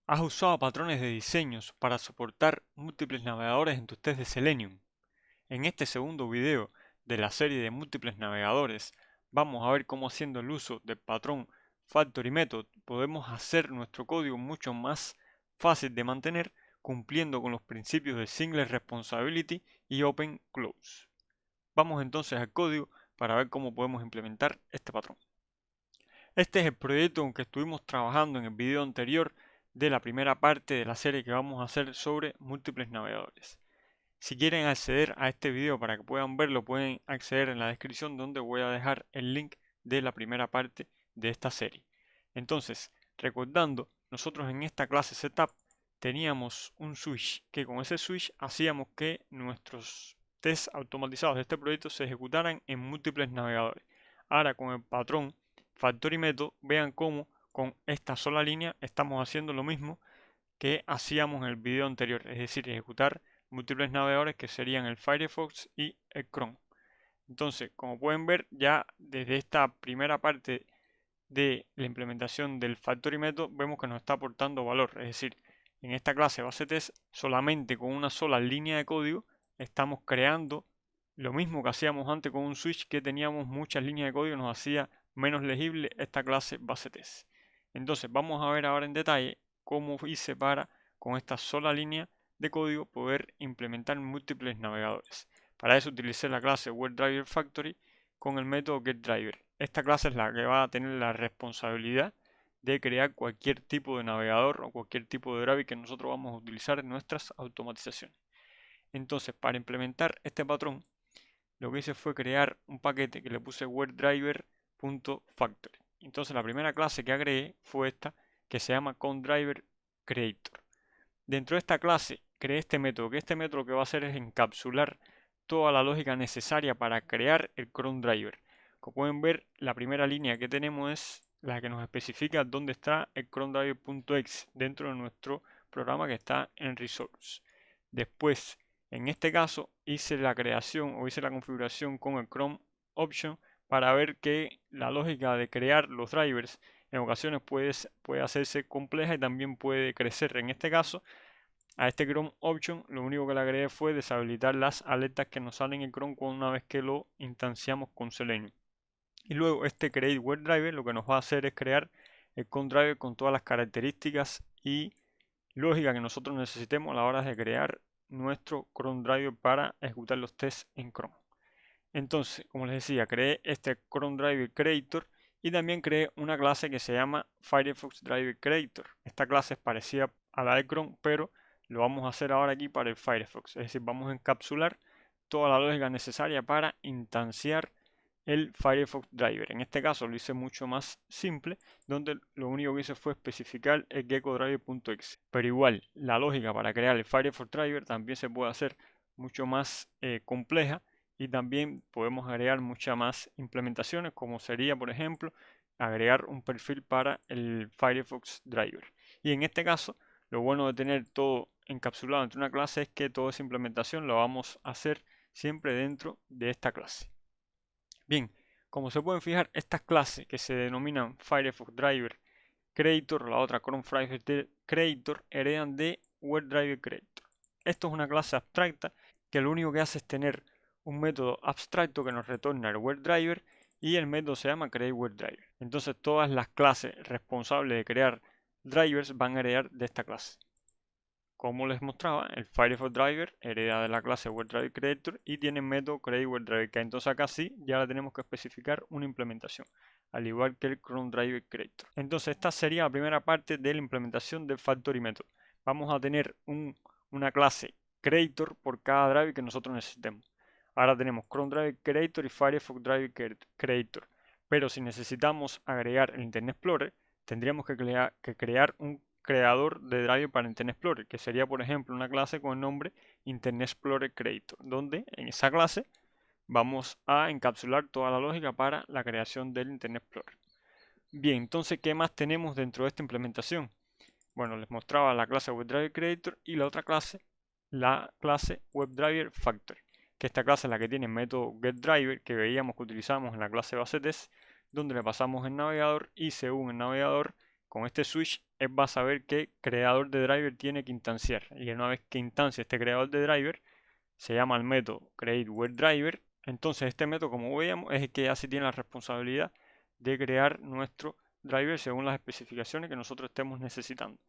¿Has usado patrones de diseños para soportar múltiples navegadores en tus test de Selenium? En este segundo video de la serie de múltiples navegadores, vamos a ver cómo haciendo el uso del patrón Factory Method podemos hacer nuestro código mucho más fácil de mantener, cumpliendo con los principios de Single Responsibility y Open Close. Vamos entonces al código para ver cómo podemos implementar este patrón. Este es el proyecto con que estuvimos trabajando en el video anterior de la primera parte de la serie que vamos a hacer sobre múltiples navegadores. Si quieren acceder a este video para que puedan verlo, pueden acceder en la descripción donde voy a dejar el link de la primera parte de esta serie. Entonces, recordando, nosotros en esta clase Setup teníamos un switch, que con ese switch hacíamos que nuestros tests automatizados de este proyecto se ejecutaran en múltiples navegadores. Ahora con el patrón Factory Method, vean cómo con esta sola línea estamos haciendo lo mismo que hacíamos en el video anterior, es decir, ejecutar múltiples navegadores que serían el Firefox y el Chrome. Entonces, como pueden ver, ya desde esta primera parte de la implementación del Factory Method vemos que nos está aportando valor, es decir, en esta clase base test solamente con una sola línea de código estamos creando lo mismo que hacíamos antes con un switch que teníamos muchas líneas de código, nos hacía menos legible esta clase base test. Entonces vamos a ver ahora en detalle cómo hice para con esta sola línea de código poder implementar múltiples navegadores. Para eso utilicé la clase WebDriverFactory con el método getDriver. Esta clase es la que va a tener la responsabilidad de crear cualquier tipo de navegador o cualquier tipo de driver que nosotros vamos a utilizar en nuestras automatizaciones. Entonces, para implementar este patrón, lo que hice fue crear un paquete que le puse WebDriver.factory. Entonces, la primera clase que agregué fue esta, que se llama CronDriverCreator. Dentro de esta clase creé este método, que este método lo que va a hacer es encapsular toda la lógica necesaria para crear el cron driver. Como pueden ver, la primera línea que tenemos es la que nos especifica dónde está el cronDriver.exe dentro de nuestro programa que está en Resource. Después, en este caso, hice la creación o hice la configuración con el Chrome Option para ver que la lógica de crear los drivers en ocasiones puede hacerse compleja y también puede crecer. En este caso, a este Chrome Option lo único que le agregué fue deshabilitar las alertas que nos salen en Chrome una vez que lo instanciamos con Selenium. Y luego este Create WebDriver lo que nos va a hacer es crear el CronDriver con todas las características y lógica que nosotros necesitemos a la hora de crear nuestro CronDriver para ejecutar los tests en Chrome. Entonces, como les decía, creé este CronDriver Creator y también creé una clase que se llama Firefox Driver Creator. Esta clase es parecida a la de Chrome, pero lo vamos a hacer ahora aquí para el Firefox. Es decir, vamos a encapsular toda la lógica necesaria para instanciar el Firefox Driver. En este caso lo hice mucho más simple, donde lo único que hice fue especificar el geckodriver.exe. Pero igual, la lógica para crear el Firefox Driver también se puede hacer mucho más compleja y también podemos agregar muchas más implementaciones, como sería, por ejemplo, agregar un perfil para el Firefox Driver. Y en este caso, lo bueno de tener todo encapsulado entre una clase es que toda esa implementación la vamos a hacer siempre dentro de esta clase. Bien, como se pueden fijar, estas clases que se denominan Firefox Driver Creator, la otra Chrome Firefox Creator, heredan de WebDriver Creator. Esto es una clase abstracta que lo único que hace es tener un método abstracto que nos retorna el WebDriver y el método se llama CreateWebDriver. Entonces todas las clases responsables de crear drivers van a heredar de esta clase. Como les mostraba, el Firefox Driver hereda de la clase WebDriver Creator y tiene el método CreateWebDriver, que entonces acá sí ya le tenemos que especificar una implementación, al igual que el Chrome Driver Creator. Entonces esta sería la primera parte de la implementación del Factory Method. Vamos a tener una clase Creator por cada driver que nosotros necesitemos. Ahora tenemos Chrome Driver Creator y Firefox Driver Creator. Pero si necesitamos agregar el Internet Explorer, tendríamos que crear un creador de driver para Internet Explorer, que sería, por ejemplo, una clase con el nombre Internet Explorer Creator, donde en esa clase vamos a encapsular toda la lógica para la creación del Internet Explorer. Bien, entonces, ¿qué más tenemos dentro de esta implementación? Bueno, les mostraba la clase WebDriver Creator y la otra clase, la clase WebDriver Factory, que esta clase es la que tiene el método getDriver que veíamos que utilizamos en la clase base test, donde le pasamos el navegador y según el navegador con este switch, él va a saber qué creador de driver tiene que instanciar. Y una vez que instancia este creador de driver, se llama el método createWebDriver. Entonces este método, como veíamos, es el que ya sí tiene la responsabilidad de crear nuestro driver según las especificaciones que nosotros estemos necesitando.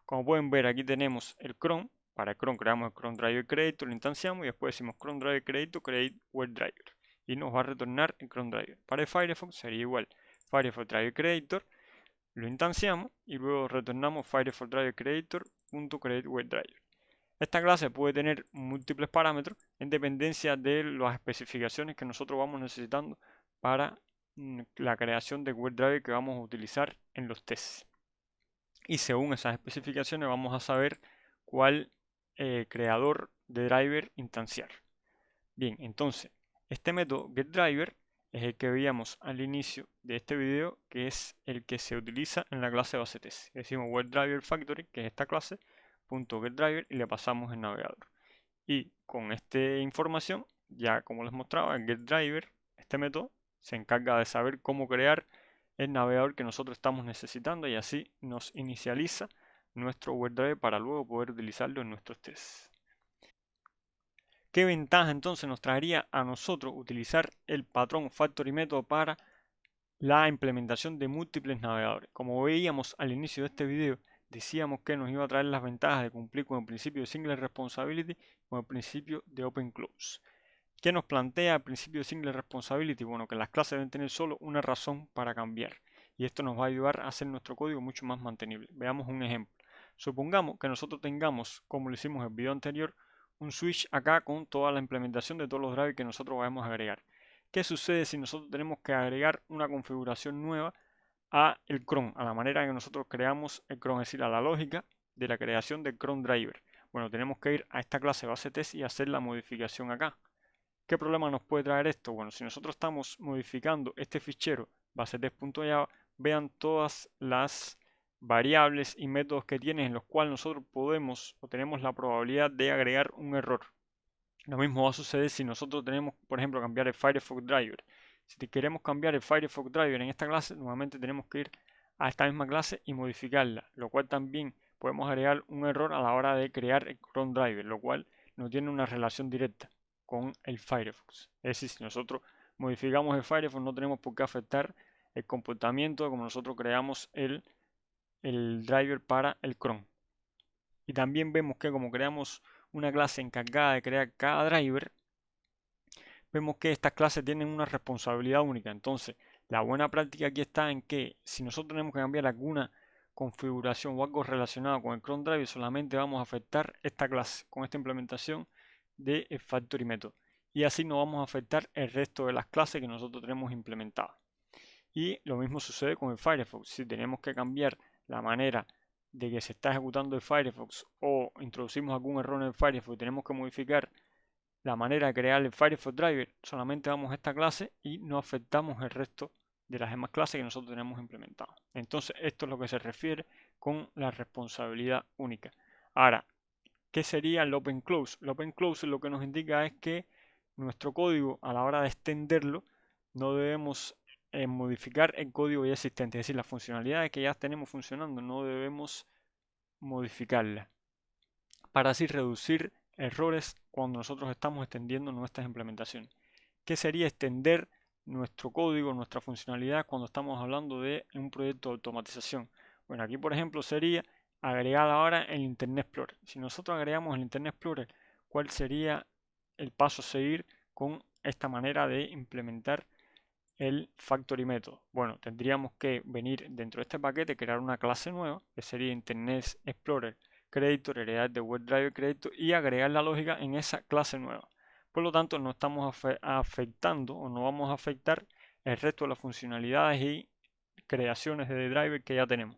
Como pueden ver, aquí tenemos el cron. Para el cron creamos el cron driver creator, lo instanciamos y después decimos cron driver creator create webDriver y nos va a retornar el cron driver. Para el Firefox sería igual. Firefox driver creator, lo instanciamos y luego retornamos Firefox driver creator.create webDriver. Esta clase puede tener múltiples parámetros en dependencia de las especificaciones que nosotros vamos necesitando para la creación de WebDriver que vamos a utilizar en los tests. Y según esas especificaciones vamos a saber cuál creador de driver instanciar. Bien, entonces este método getDriver es el que veíamos al inicio de este video, que es el que se utiliza en la clase base test. Decimos WebDriver Factory, que es esta clase, .getDriver, y le pasamos el navegador. Y con esta información, ya como les mostraba, el getDriver, este método, se encarga de saber cómo crear el navegador que nosotros estamos necesitando y así nos inicializa nuestro WebDriver para luego poder utilizarlo en nuestros tests. ¿Qué ventaja entonces nos traería a nosotros utilizar el patrón Factory Method para la implementación de múltiples navegadores? Como veíamos al inicio de este video, decíamos que nos iba a traer las ventajas de cumplir con el principio de Single Responsibility y con el principio de Open Close. ¿Qué nos plantea el principio de Single Responsibility? Bueno, que las clases deben tener solo una razón para cambiar. Y esto nos va a ayudar a hacer nuestro código mucho más mantenible. Veamos un ejemplo. Supongamos que nosotros tengamos, como lo hicimos en el video anterior, un switch acá con toda la implementación de todos los drivers que nosotros vamos a agregar. ¿Qué sucede si nosotros tenemos que agregar una configuración nueva a el cron, a la manera que nosotros creamos el cron, es decir, a la lógica de la creación del cron driver? Bueno, tenemos que ir a esta clase base test y hacer la modificación acá. ¿Qué problema nos puede traer esto? Bueno, si nosotros estamos modificando este fichero base.test.java, vean todas las variables y métodos que tiene en los cuales nosotros podemos o tenemos la probabilidad de agregar un error. Lo mismo va a suceder si nosotros tenemos, por ejemplo, cambiar el Firefox Driver. Si queremos cambiar el Firefox Driver en esta clase, nuevamente tenemos que ir a esta misma clase y modificarla, lo cual también podemos agregar un error a la hora de crear el Chrome Driver, lo cual no tiene una relación directa con el Firefox. Es decir, si nosotros modificamos el Firefox, no tenemos por qué afectar el comportamiento de como nosotros creamos el driver para el Chrome. Y también vemos que como creamos una clase encargada de crear cada driver, vemos que estas clases tienen una responsabilidad única. Entonces, la buena práctica aquí está en que si nosotros tenemos que cambiar alguna configuración o algo relacionado con el cron driver, solamente vamos a afectar esta clase con esta implementación de Factory Method. Y así no vamos a afectar el resto de las clases que nosotros tenemos implementadas. Y lo mismo sucede con el Firefox. Si tenemos que cambiar la manera de que se está ejecutando el Firefox o introducimos algún error en el Firefox y tenemos que modificar la manera de crear el Firefox Driver, solamente vamos a esta clase y no afectamos el resto de las demás clases que nosotros tenemos implementadas. Entonces, esto es lo que se refiere con la responsabilidad única. Ahora, ¿qué sería el Open Close? El Open Close lo que nos indica es que nuestro código, a la hora de extenderlo, no debemos modificar el código ya existente, es decir, las funcionalidades que ya tenemos funcionando, no debemos modificarlas para así reducir errores cuando nosotros estamos extendiendo nuestras implementaciones. ¿Qué sería extender nuestro código, nuestra funcionalidad cuando estamos hablando de un proyecto de automatización? Bueno, aquí por ejemplo sería agregar ahora el Internet Explorer. Si nosotros agregamos el Internet Explorer, ¿cuál sería el paso a seguir con esta manera de implementar el Factory Method? Bueno, tendríamos que venir dentro de este paquete, crear una clase nueva, que sería Internet Explorer Creator, heredar de WebDriver Creator y agregar la lógica en esa clase nueva. Por lo tanto, no estamos afectando o no vamos a afectar el resto de las funcionalidades y creaciones de driver que ya tenemos.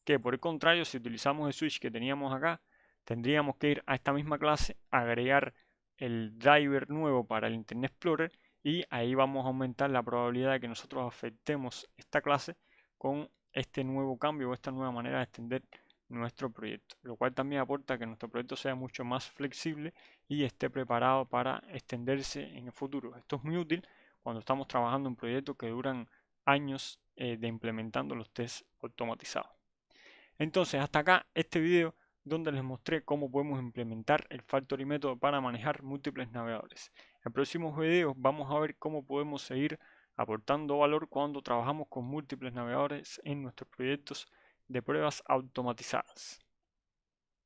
Que por el contrario, si utilizamos el switch que teníamos acá, tendríamos que ir a esta misma clase, agregar el driver nuevo para el Internet Explorer y ahí vamos a aumentar la probabilidad de que nosotros afectemos esta clase con este nuevo cambio o esta nueva manera de extender nuestro proyecto, lo cual también aporta a que nuestro proyecto sea mucho más flexible y esté preparado para extenderse en el futuro. Esto es muy útil cuando estamos trabajando en proyectos que duran años de implementando los tests automatizados. Entonces, hasta acá este video donde les mostré cómo podemos implementar el Factory método para manejar múltiples navegadores. En próximos videos vamos a ver cómo podemos seguir aportando valor cuando trabajamos con múltiples navegadores en nuestros proyectos de pruebas automatizadas.